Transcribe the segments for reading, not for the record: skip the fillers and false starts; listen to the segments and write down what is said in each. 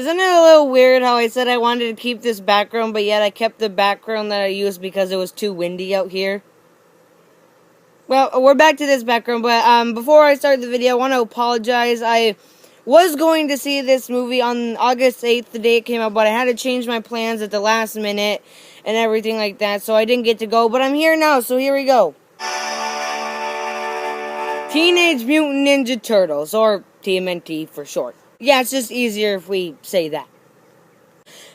Isn't it a little weird how I said I wanted to keep this background, but yet I kept the background that I used because it was too windy out here? Well, we're back to this background, but before I start the video, I want to apologize. I was going to see this movie on August 8th, the day it came out, but I had to change my plans at the last minute and everything like that, so I didn't get to go, but I'm here now, so here we go. Teenage Mutant Ninja Turtles, or TMNT for short. Yeah, it's just easier if we say that.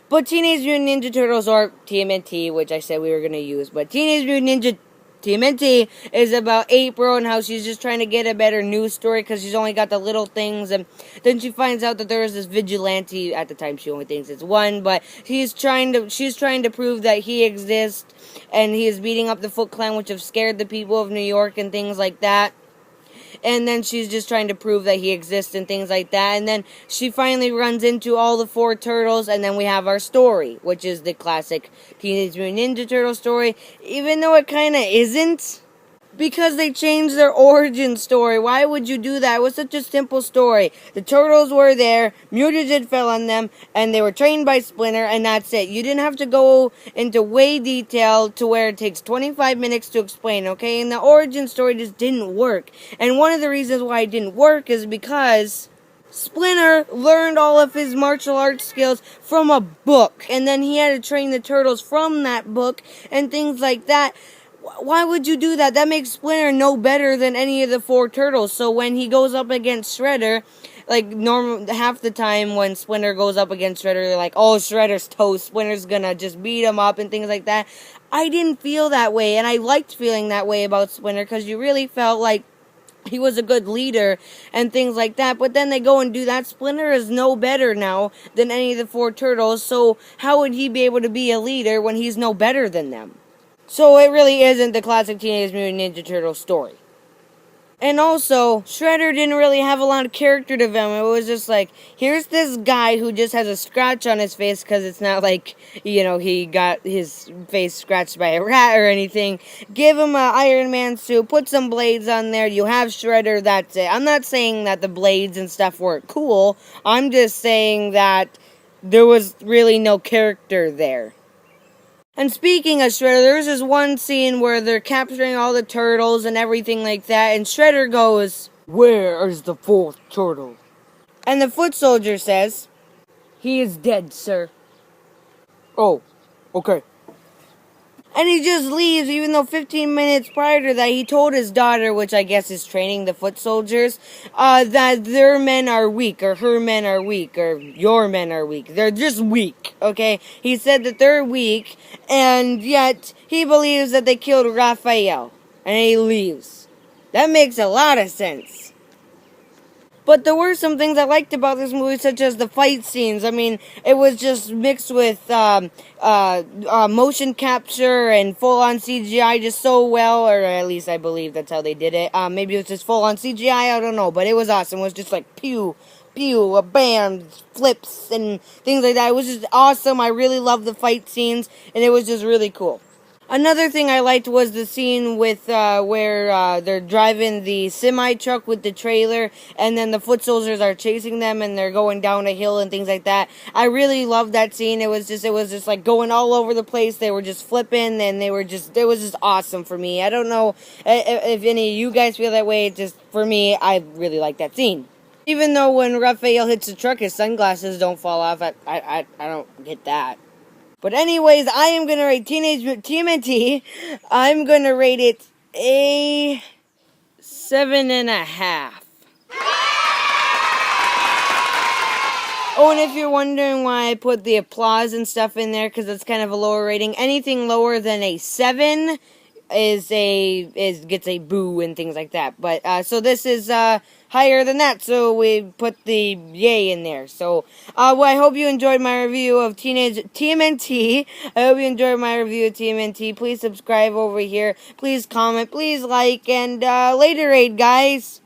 But Teenage Mutant Ninja Turtles, or TMNT, which I said we were going to use, but Teenage Mutant Ninja TMNT is about April and how she's just trying to get a better news story because she's only got the little things, and then she finds out that there is this vigilante. At the time she only thinks it's one, but she's trying to prove that he exists, and he is beating up the Foot Clan, which have scared the people of New York and things like that. And then she's just trying to prove that he exists and things like that. And then she finally runs into all the four turtles. And then we have our story, which is the classic Teenage Mutant Ninja Turtle story. Even though it kind of isn't. Because they changed their origin story. Why would you do that? It was such a simple story. The turtles were there, mutagen fell on them, and they were trained by Splinter, and that's it. You didn't have to go into way detail to where it takes 25 minutes to explain, okay? And the origin story just didn't work. And one of the reasons why it didn't work is because Splinter learned all of his martial arts skills from a book, and then he had to train the turtles from that book and things like that. Why would you do that? That makes Splinter no better than any of the four turtles. So when he goes up against Shredder, like half the time when Splinter goes up against Shredder, they're like, oh, Shredder's toast, Splinter's gonna just beat him up and things like that. I didn't feel that way, and I liked feeling that way about Splinter because you really felt like he was a good leader and things like that. But then they go and do that. Splinter is no better now than any of the four turtles, so how would he be able to be a leader when he's no better than them? So it really isn't the classic Teenage Mutant Ninja Turtle story. And also, Shredder didn't really have a lot of character development. It was just like, here's this guy who just has a scratch on his face because it's not like, you know, he got his face scratched by a rat or anything. Give him an Iron Man suit, put some blades on there, you have Shredder, that's it. I'm not saying that the blades and stuff weren't cool. I'm just saying that there was really no character there. And speaking of Shredder, there's this one scene where they're capturing all the turtles and everything like that, and Shredder goes, "Where is the fourth turtle?" And the foot soldier says, "He is dead, sir." Oh, okay. And he just leaves, even though 15 minutes prior to that, he told his daughter, which I guess is training the foot soldiers, that their men are weak, or her men are weak, or your men are weak. They're just weak, okay? He said that they're weak, and yet he believes that they killed Raphael, and he leaves. That makes a lot of sense. But there were some things I liked about this movie, such as the fight scenes. I mean, it was just mixed with motion capture and full-on CGI just so well, or at least I believe that's how they did it. Maybe it was just full-on CGI, I don't know, but it was awesome. It was just like pew, pew, bam, flips, and things like that. It was just awesome. I really loved the fight scenes, and it was just really cool. Another thing I liked was the scene with where they're driving the semi-truck with the trailer, and then the foot soldiers are chasing them, and they're going down a hill and things like that. I really loved that scene. It was just like going all over the place. They were just flipping, and it was just awesome for me. I don't know if any of you guys feel that way. Just for me, I really like that scene. Even though when Raphael hits the truck, his sunglasses don't fall off. I don't get that. But anyways, I am going to rate Teenage Mutant TMNT. I'm going to rate it a 7.5. Oh, and if you're wondering why I put the applause and stuff in there, because it's kind of a lower rating, anything lower than a 7 gets a boo and things like that. But so this is higher than that, so we put the yay in there. So well, I hope you enjoyed my review of Teenage TMNT. I hope you enjoyed my review of TMNT. Please subscribe over here. Please comment. Please like. And later, guys.